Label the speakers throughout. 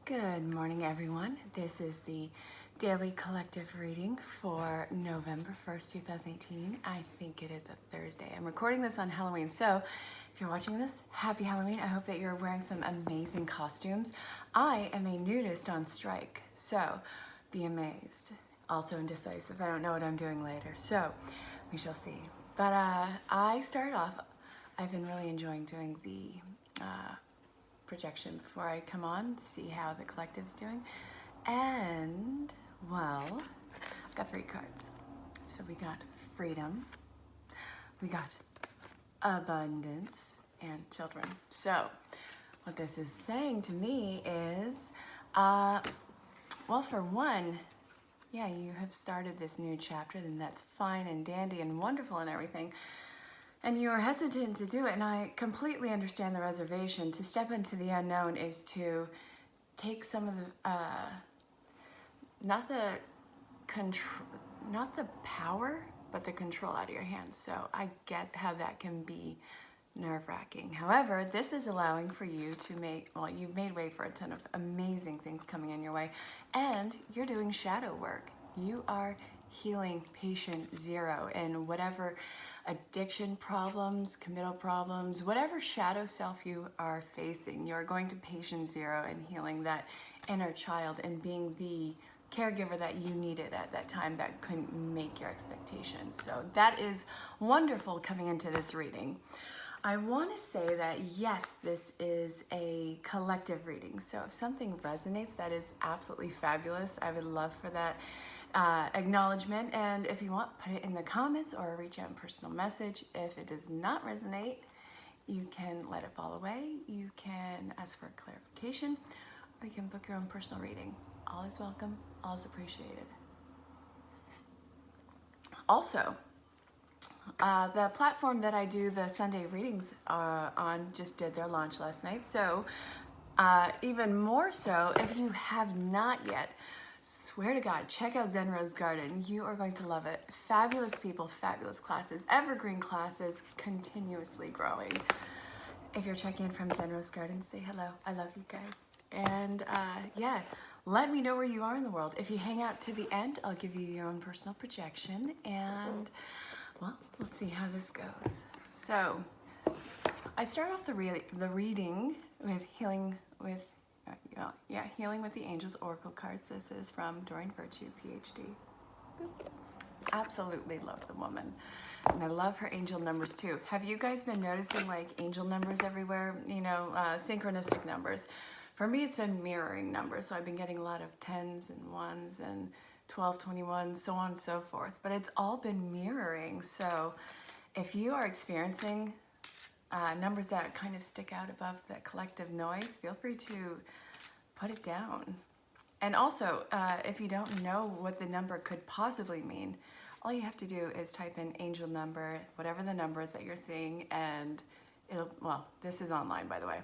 Speaker 1: Good morning, everyone. This is the daily collective reading for November 1st, 2018. I think it is a Thursday. I'm recording this on Halloween, so if you're watching this, happy Halloween. I hope that you're wearing some amazing costumes. I am a nudist on strike, so be amazed. Also indecisive. I don't know what I'm doing later, so we shall see. But I started off, I've been really enjoying doing the projection before I come on, see how the collective's doing. And, well, I've got 3 cards. So we got freedom, we got abundance, and children. So what this is saying to me is, well, for one, yeah, you have started this new chapter, and that's fine and dandy and wonderful and everything. And you are hesitant to do it, and I completely understand the reservation. To step into the unknown is to take some of the, not the power, but the control out of your hands. So I get how that can be nerve-wracking. However, this is allowing for you to make, well, you've made way for a ton of amazing things coming in your way, and you're doing shadow work. You are healing patient 0 and whatever addiction problems, committal problems, whatever shadow self you are facing, you're going to patient 0 and healing that inner child and being the caregiver that you needed at that time that couldn't make your expectations. So that is wonderful coming into this reading. I want to say that yes, this is a collective reading. So if something resonates, that is absolutely fabulous. I would love for that acknowledgement, and if you want, put it in the comments or reach out in personal message. If it does not resonate, you can let it fall away, you can ask for clarification, or you can book your own personal reading. All is welcome, all is appreciated. Also, the platform that I do the Sunday readings on just did their launch last night, so even more so, if you have not yet, swear to God, check out Zen Rose Garden. You are going to love it. Fabulous people, fabulous classes, evergreen classes, continuously growing. If you're checking in from Zen Rose Garden, say hello. I love you guys. And yeah, let me know where you are in the world. If you hang out to the end, I'll give you your own personal projection, and well, we'll see how this goes. So I start off the reading with Healing with Healing with the Angels Oracle cards. This is from Doreen Virtue, PhD. Absolutely love the woman. And I love her angel numbers too. Have you guys been noticing like angel numbers everywhere? You know, synchronistic numbers. For me, it's been mirroring numbers. So I've been getting a lot of 10s and 1s and 12, 21, so on and so forth. But it's all been mirroring. So if you are experiencing numbers that kind of stick out above that collective noise, feel free to put it down. And also, if you don't know what the number could possibly mean, all you have to do is type in angel number, whatever the number is that you're seeing, and it'll, well, this is online, by the way.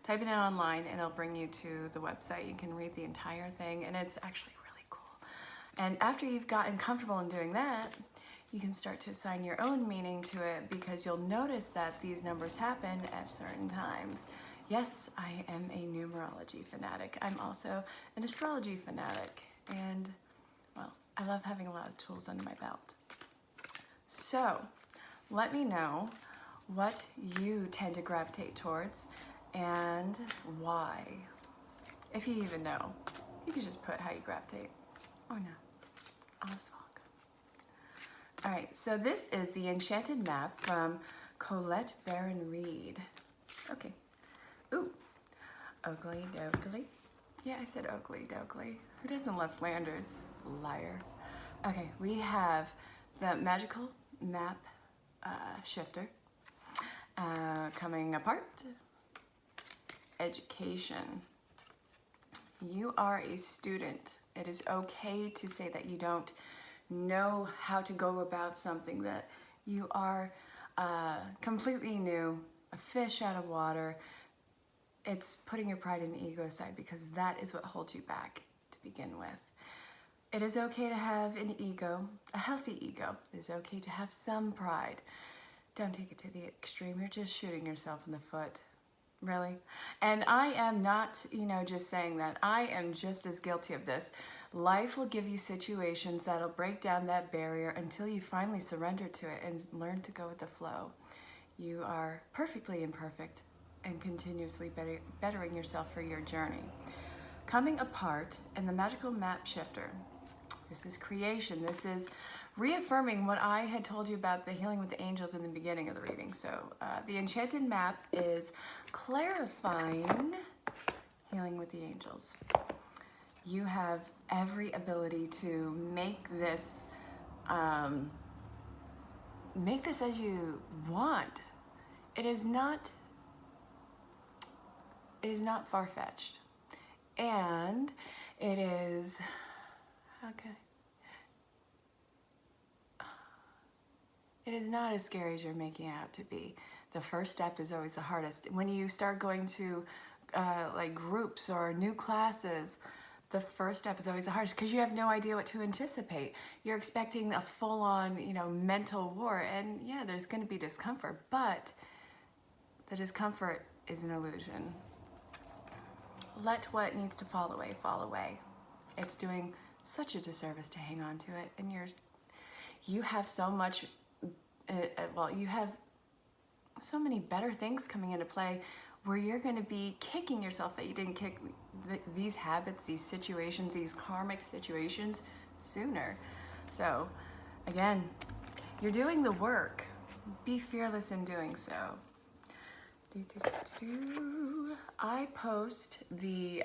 Speaker 1: Type it in online and it'll bring you to the website. You can read the entire thing, and it's actually really cool. And after you've gotten comfortable in doing that, you can start to assign your own meaning to it, because you'll notice that these numbers happen at certain times. Yes, I am a numerology fanatic. I'm also an astrology fanatic, and well, I love having a lot of tools under my belt. So let me know what you tend to gravitate towards and why. If you even know, you can just put how you gravitate, or no. All is welcome. All right, so this is the Enchanted Map from Colette Baron-Reed. Okay. Ooh, Oakley Dokley. Yeah, I said Oakley Dokley. Who doesn't love Flanders? Liar. Okay, we have the Magical Map Shifter coming apart. Education. You are a student. It is okay to say that you don't know how to go about something, that you are completely new, a fish out of water. It's putting your pride and ego aside, because that is what holds you back to begin with. It is okay to have an ego, a healthy ego. It is okay to have some pride. Don't take it to the extreme. You're just shooting yourself in the foot. Really? And I am not, just saying that. I am just as guilty of this. Life will give you situations that'll break down that barrier until you finally surrender to it and learn to go with the flow. You are perfectly imperfect and continuously bettering yourself for your journey. Coming apart in the magical map shifter. This is creation. This is reaffirming what I had told you about the healing with the angels in the beginning of the reading. So the enchanted map is clarifying healing with the angels. You have every ability to make this as you want. It is not far-fetched. And it is, it is not as scary as you're making it out to be. The first step is always the hardest. When you start going to like groups or new classes, the first step is always the hardest because you have no idea what to anticipate. You're expecting a full-on, mental war, and yeah, there's going to be discomfort, but the discomfort is an illusion. Let what needs to fall away, fall away. It's doing such a disservice to hang on to it, and you have so much, you have so many better things coming into play where you're going to be kicking yourself that you didn't kick these habits, these situations, these karmic situations sooner. So again, you're doing the work. Be fearless in doing so. I post the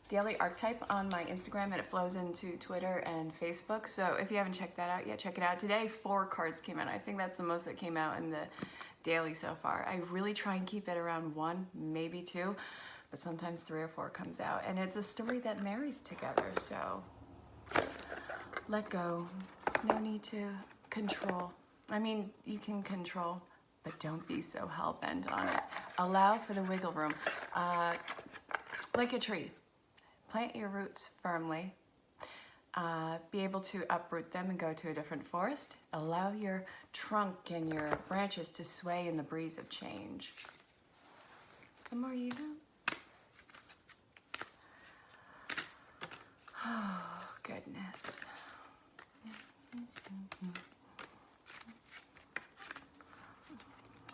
Speaker 1: daily archetype on my Instagram, and it flows into Twitter and Facebook. So if you haven't checked that out yet, check it out. Today, 4 cards came out. I think that's the most that came out in the daily so far. I really try and keep it around 1, maybe 2, but sometimes 3 or 4 comes out. And it's a story that marries together. So let go. No need to control. I mean, you can control, but don't be so hell-bent on it. Allow for the wiggle room. Like a tree, plant your roots firmly. Be able to uproot them and go to a different forest. Allow your trunk and your branches to sway in the breeze of change. The more you do. Oh, goodness.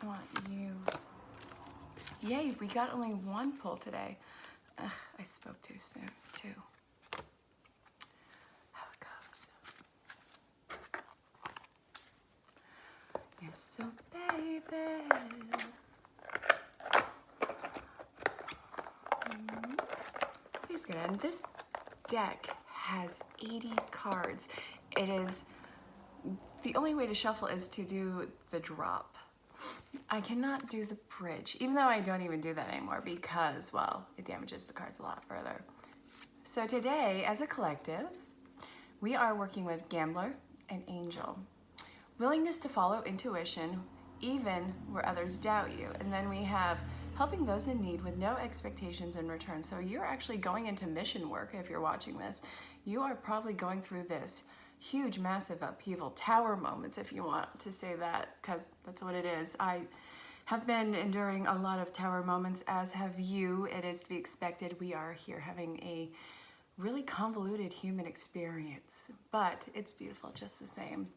Speaker 1: I want you. Yay, we got only 1 pull today. Ugh, I spoke too soon, too. How it goes. You're so baby. Please get in. This deck has 80 cards. It is, the only way to shuffle is to do the drop. I cannot do the bridge, even though I don't even do that anymore because, well, it damages the cards a lot further. So today, as a collective, we are working with Gambler and Angel. Willingness to follow intuition, even where others doubt you. And then we have helping those in need with no expectations in return. So you're actually going into mission work if you're watching this. You are probably going through this huge, massive upheaval, tower moments, if you want to say that, because that's what it is. I have been enduring a lot of tower moments, as have you. It is to be expected. We are here having a really convoluted human experience, but it's beautiful just the same.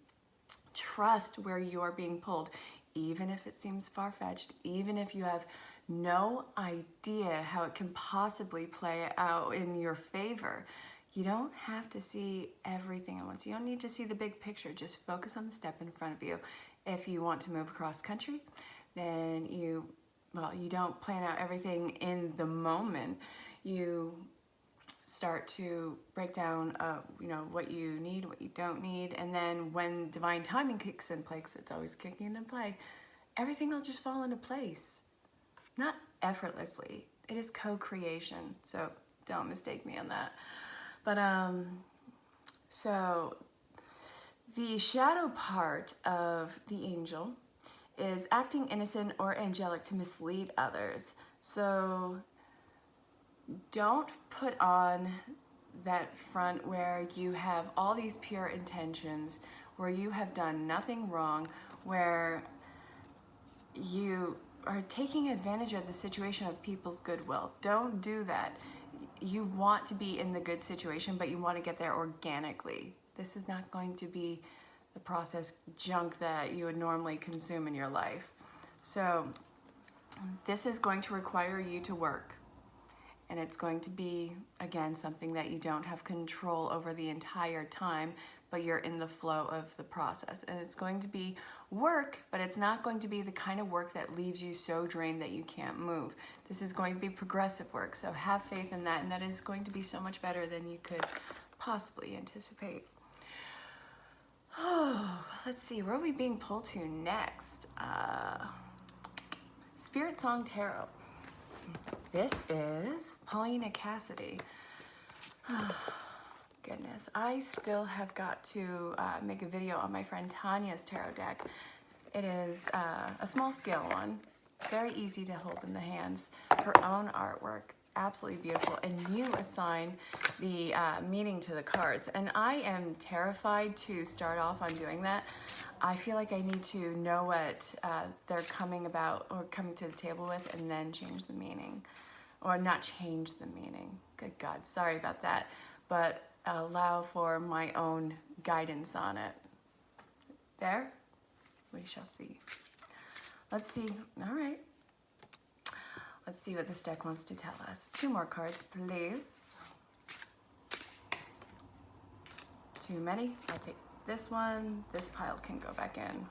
Speaker 1: Trust where you are being pulled, even if it seems far-fetched, even if you have no idea how it can possibly play out in your favor. You don't have to see everything at once. You don't need to see the big picture. Just focus on the step in front of you. If you want to move across country, then you don't plan out everything in the moment. You start to break down, what you need, what you don't need, and then when divine timing kicks in place, it's always kicking into play, everything will just fall into place. Not effortlessly. It is co-creation, so don't mistake me on that. But, so the shadow part of the angel is acting innocent or angelic to mislead others. So don't put on that front where you have all these pure intentions, where you have done nothing wrong, where you are taking advantage of the situation of people's goodwill. Don't do that. You want to be in the good situation, but you want to get there organically. This is not going to be the processed junk that you would normally consume in your life. So this is going to require you to work. And it's going to be, again, something that you don't have control over the entire time, but you're in the flow of the process. And it's going to be work, but it's not going to be the kind of work that leaves you so drained that you can't move. This is going to be progressive work, so have faith in that, and that is going to be so much better than you could possibly anticipate. Oh, let's see, where are we being pulled to next? Spirit Song Tarot. This is Paulina Cassidy. Goodness, I still have got to make a video on my friend Tanya's tarot deck. It is a small scale one, very easy to hold in the hands. Her own artwork, absolutely beautiful, and you assign the meaning to the cards. And I am terrified to start off on doing that. I feel like I need to know what they're coming about or coming to the table with, and then change the meaning. Or not change the meaning. Good God, sorry about that. But allow for my own guidance on it. There? We shall see. Let's see. All right. Let's see what this deck wants to tell us. 2 more cards, please. Too many. I'll take this one. This pile can go back in.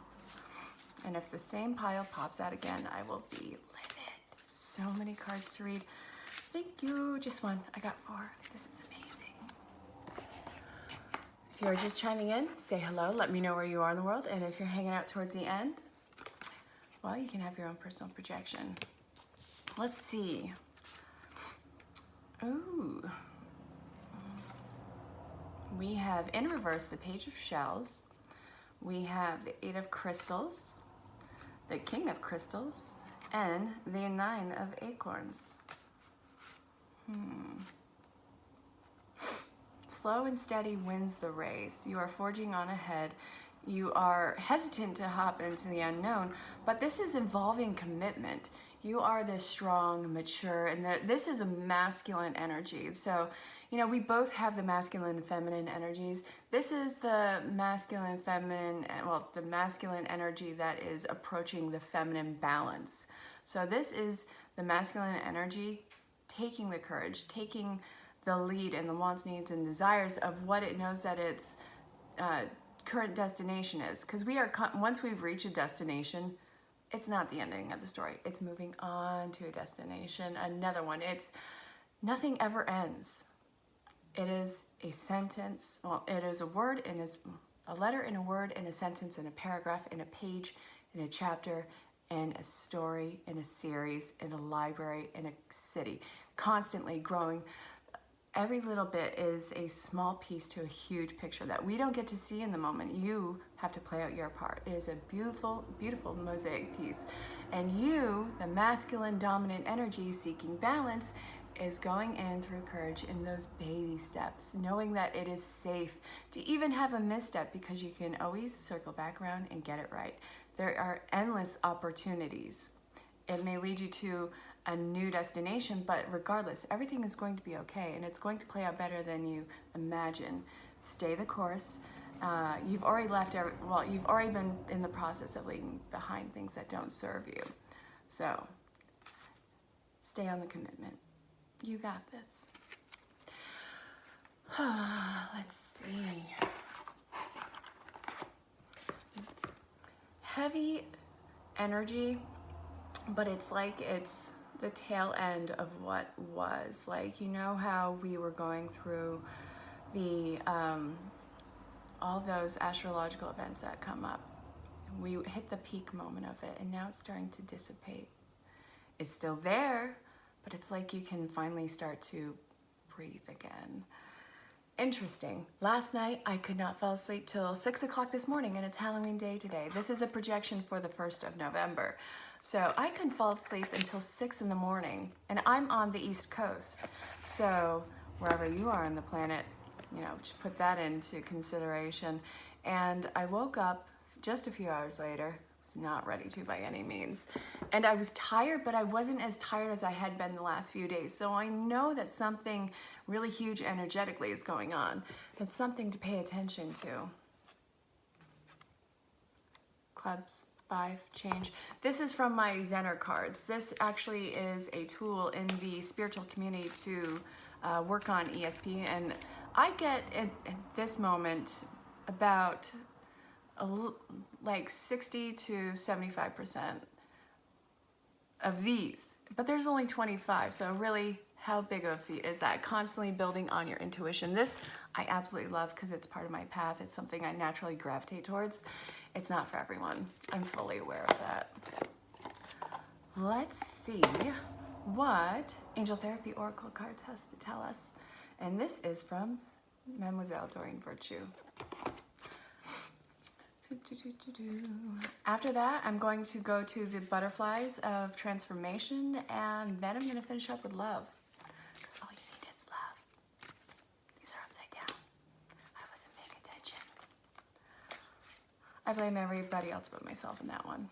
Speaker 1: And if the same pile pops out again, I will be livid. So many cards to read. Thank you. Just one. I got 4. This is amazing. If you're just chiming in, say hello. Let me know where you are in the world. And if you're hanging out towards the end, well, you can have your own personal projection. Let's see. Ooh. We have in reverse the Page of Shells. We have the 8 of Crystals, the King of Crystals, and the 9 of Acorns. Slow and steady wins the race. You are forging on ahead. You are hesitant to hop into the unknown, but this is involving commitment. You are this strong, mature, and this is a masculine energy. So, you know, we both have the masculine and feminine energies. This is the masculine, feminine, well, the masculine energy that is approaching the feminine balance. So this is the masculine energy taking the courage, taking the lead in the wants, needs, and desires of what it knows that its current destination is. Because once we've reached a destination, it's not the ending of the story. It's moving on to a destination, another one. Nothing ever ends. It is a sentence. Well, it is a word and is a letter in a word, in a sentence, in a paragraph, in a page, in a chapter, in a story, in a series, in a library, in a city, constantly growing. Every little bit is a small piece to a huge picture that we don't get to see in the moment. You have to play out your part. It is a beautiful, beautiful mosaic piece. And you, the masculine dominant energy seeking balance, is going in through courage in those baby steps, knowing that it is safe to even have a misstep because you can always circle back around and get it right. There are endless opportunities. It may lead you to a new destination, but regardless, everything is going to be okay, and it's going to play out better than you imagine. Stay the course. You've already you've already been in the process of leaving behind things that don't serve you. So stay on the commitment. You got this. Let's see. Heavy energy, but it's like it's the tail end of what was. Like, you know how we were going through the all those astrological events that come up. We hit the peak moment of it, and now it's starting to dissipate. It's still there, but it's like you can finally start to breathe again. Interesting. Last night, I could not fall asleep till 6 o'clock this morning, and it's Halloween day today. This is a projection for the 1st of November. So I couldn't fall asleep until 6 in the morning, and I'm on the East Coast. So wherever you are on the planet, you know, just put that into consideration. And I woke up just a few hours later, was not ready to by any means. And I was tired, but I wasn't as tired as I had been the last few days. So I know that something really huge energetically is going on. It's something to pay attention to. Clubs, 5, change. This is from my Zener cards. This actually is a tool in the spiritual community to work on ESP. And I get at this moment about like 60 to 75% of these, but there's only 25. So really, how big of a feat is that? Constantly building on your intuition. This I absolutely love because it's part of my path. It's something I naturally gravitate towards. It's not for everyone. I'm fully aware of that. Let's see what Angel Therapy Oracle cards has to tell us. And this is from Mademoiselle Doreen Virtue. After that, I'm going to go to the butterflies of transformation, and then I'm going to finish up with love. Because all you need is love. These are upside down. I wasn't paying attention. I blame everybody else but myself in that one.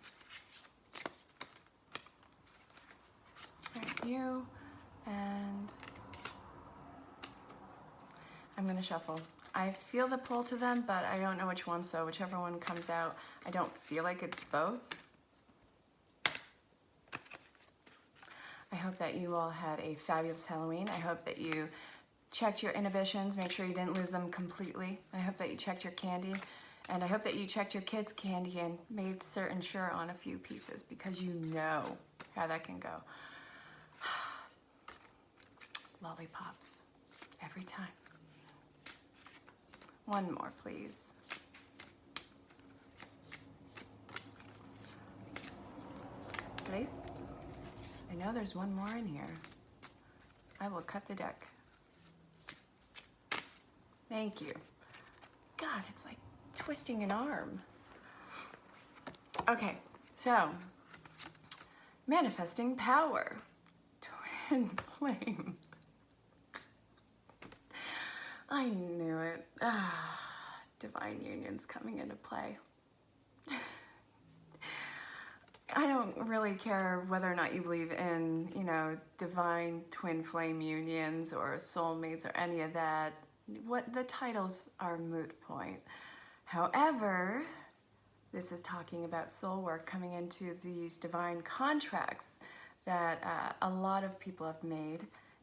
Speaker 1: Thank you. And I'm going to shuffle. I feel the pull to them, but I don't know which one, so whichever one comes out, I don't feel like it's both. I hope that you all had a fabulous Halloween. I hope that you checked your inhibitions, make sure you didn't lose them completely. I hope that you checked your candy, and I hope that you checked your kids' candy and made certain sure on a few pieces, because you know how that can go. Lollipops, every time. One more, please. Please? I know there's one more in here. I will cut the deck. Thank you. God, it's like twisting an arm. Okay, so manifesting power. Twin flame. I knew it. Divine union's coming into play. I don't really care whether or not you believe in, divine twin flame unions or soulmates or any of that. What the titles are moot point. However, this is talking about soul work coming into these divine contracts that a lot of people have made,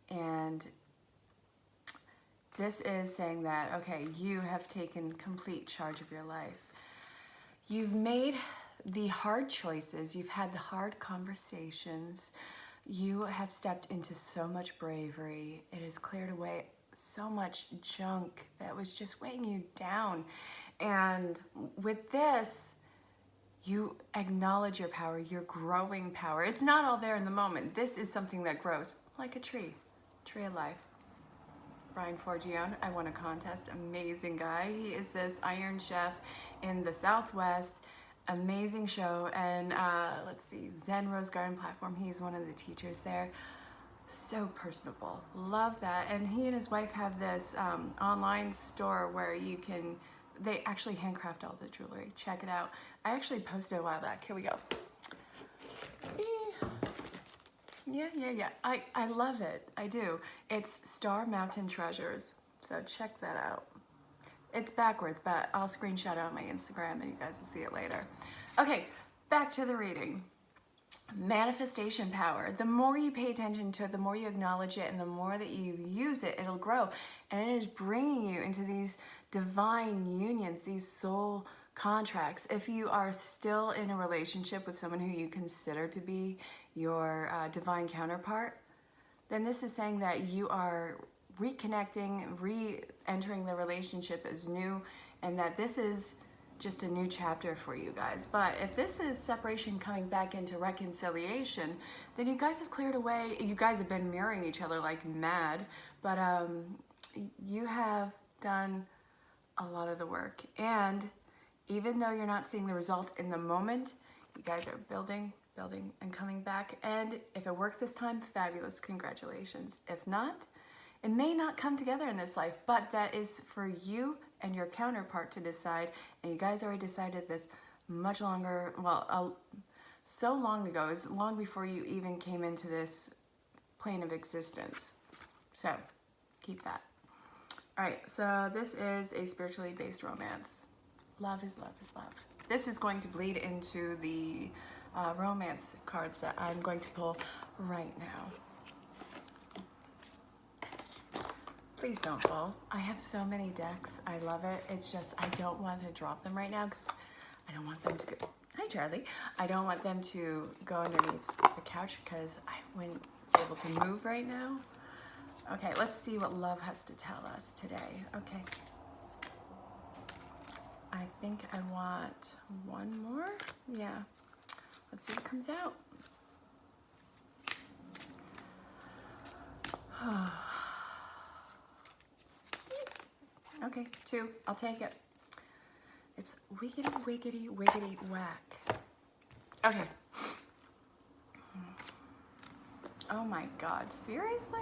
Speaker 1: and this is saying that, okay, you have taken complete charge of your life. You've made the hard choices. You've had the hard conversations. You have stepped into so much bravery. It has cleared away so much junk that was just weighing you down. And with this, you acknowledge your power, your growing power. It's not all there in the moment. This is something that grows like a tree of life. Brian Forgione, I won a contest, amazing guy. He is this Iron Chef in the Southwest, amazing show. And let's see, Zen Rose Garden Platform, he's one of the teachers there. So personable, love that. And he and his wife have this online store where they actually handcraft all the jewelry. Check it out. I actually posted a while back, here we go. Yeah. I love it. I do. It's Star Mountain Treasures. So check that out. It's backwards, but I'll screenshot it on my Instagram and you guys will see it later. Okay, back to the reading. Manifestation power. The more you pay attention to it, the more you acknowledge it, and the more that you use it, it'll grow. And it is bringing you into these divine unions, these soul contracts. If you are still in a relationship with someone who you consider to be your divine counterpart, then this is saying that you are reconnecting, re-entering the relationship as new, and that this is just a new chapter for you guys. But if this is separation coming back into reconciliation, then you guys have cleared away, you guys have been mirroring each other like mad, but you have done a lot of the work. And even though you're not seeing the result in the moment, you guys are building, and coming back. And if it works this time, fabulous, congratulations. If not, it may not come together in this life, but that is for you and your counterpart to decide. And you guys already decided this much longer, well, so long ago, is long before you even came into this plane of existence. So keep that. All right, so this is a spiritually based romance. Love is love is love. This is going to bleed into the romance cards that I'm going to pull right now. Please don't fall. I have so many decks. I love it. It's just I don't want to drop them right now because I don't want them to go. Hi, Charlie. I don't want them to go underneath the couch because I wouldn't be able to move right now. Okay, let's see what love has to tell us today. Okay. I think I want one more. Yeah. Let's see what comes out. Okay, 2. I'll take it. It's wiggity, wiggity, wiggity, whack. Okay. Oh my God, seriously?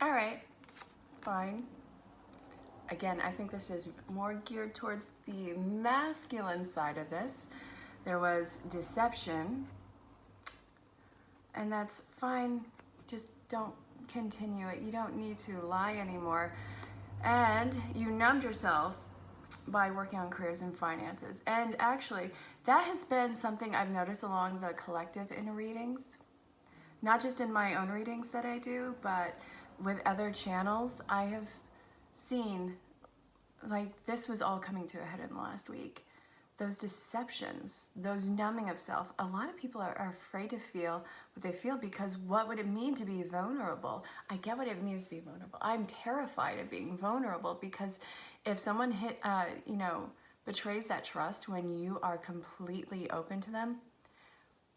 Speaker 1: All right, fine. Again, I think this is more geared towards the masculine side of this. There was deception, and that's fine. Just don't continue it. You don't need to lie anymore. And you numbed yourself by working on careers and finances. And actually, that has been something I've noticed along the collective in readings. Not just in my own readings that I do, but with other channels, I have seen, like, this was all coming to a head in the last week. Those deceptions, those numbing of self. A lot of people are afraid to feel what they feel because what would it mean to be vulnerable? I get what it means to be vulnerable. I'm terrified of being vulnerable because if someone betrays that trust when you are completely open to them,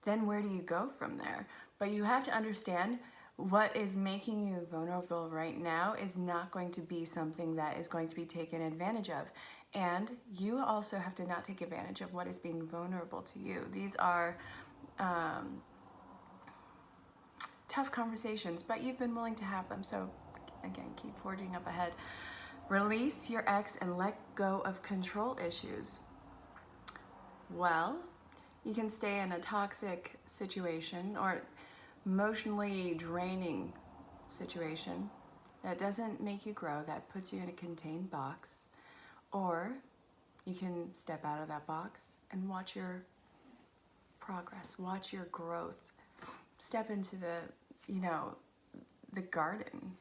Speaker 1: then where do you go from there? But you have to understand what is making you vulnerable right now is not going to be something that is going to be taken advantage of. And you also have to not take advantage of what is being vulnerable to you. These are tough conversations, but you've been willing to have them. So again, keep forging up ahead. Release your ex and let go of control issues. Well, you can stay in a toxic situation or emotionally draining situation that doesn't make you grow, that puts you in a contained box, or you can step out of that box and watch your progress, watch your growth, step into the garden.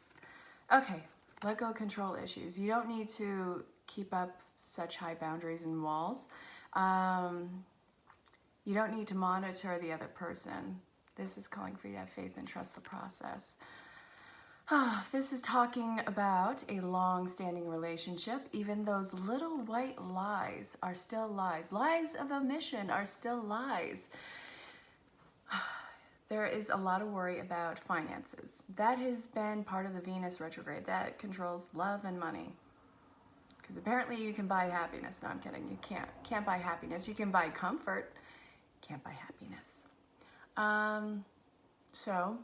Speaker 1: Okay, let go of control issues. You don't need to keep up such high boundaries and walls. You don't need to monitor the other person. This is calling for you to have faith and trust the process. This is talking about a long-standing relationship. Even those little white lies are still lies. Lies of omission are still lies. There is a lot of worry about finances. That has been part of the Venus retrograde that controls love and money. Because apparently you can buy happiness. No, I'm kidding. You can't buy happiness. You can buy comfort. Can't buy happiness. So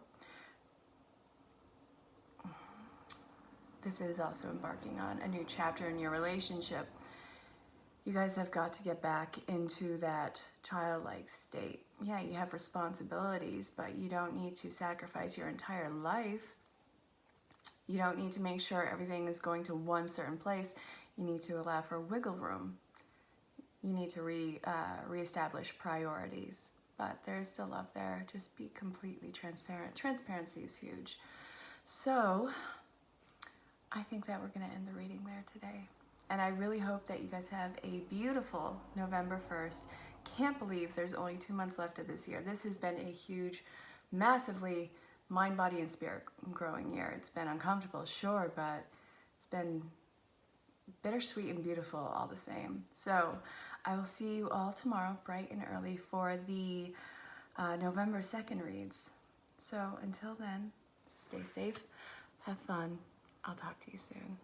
Speaker 1: this is also embarking on a new chapter in your relationship. You guys have got to get back into that childlike state. Yeah, you have responsibilities, but you don't need to sacrifice your entire life. You don't need to make sure everything is going to one certain place. You need to allow for wiggle room. You need to reestablish priorities. But there is still love there. Just be completely transparent. Transparency is huge. So I think that we're going to end the reading there today. And I really hope that you guys have a beautiful November 1st. Can't believe there's only 2 months left of this year. This has been a huge, massively mind, body, and spirit growing year. It's been uncomfortable, sure, but it's been bittersweet and beautiful all the same. So I will see you all tomorrow, bright and early, for the November 2nd reads. So until then, stay safe, have fun. I'll talk to you soon.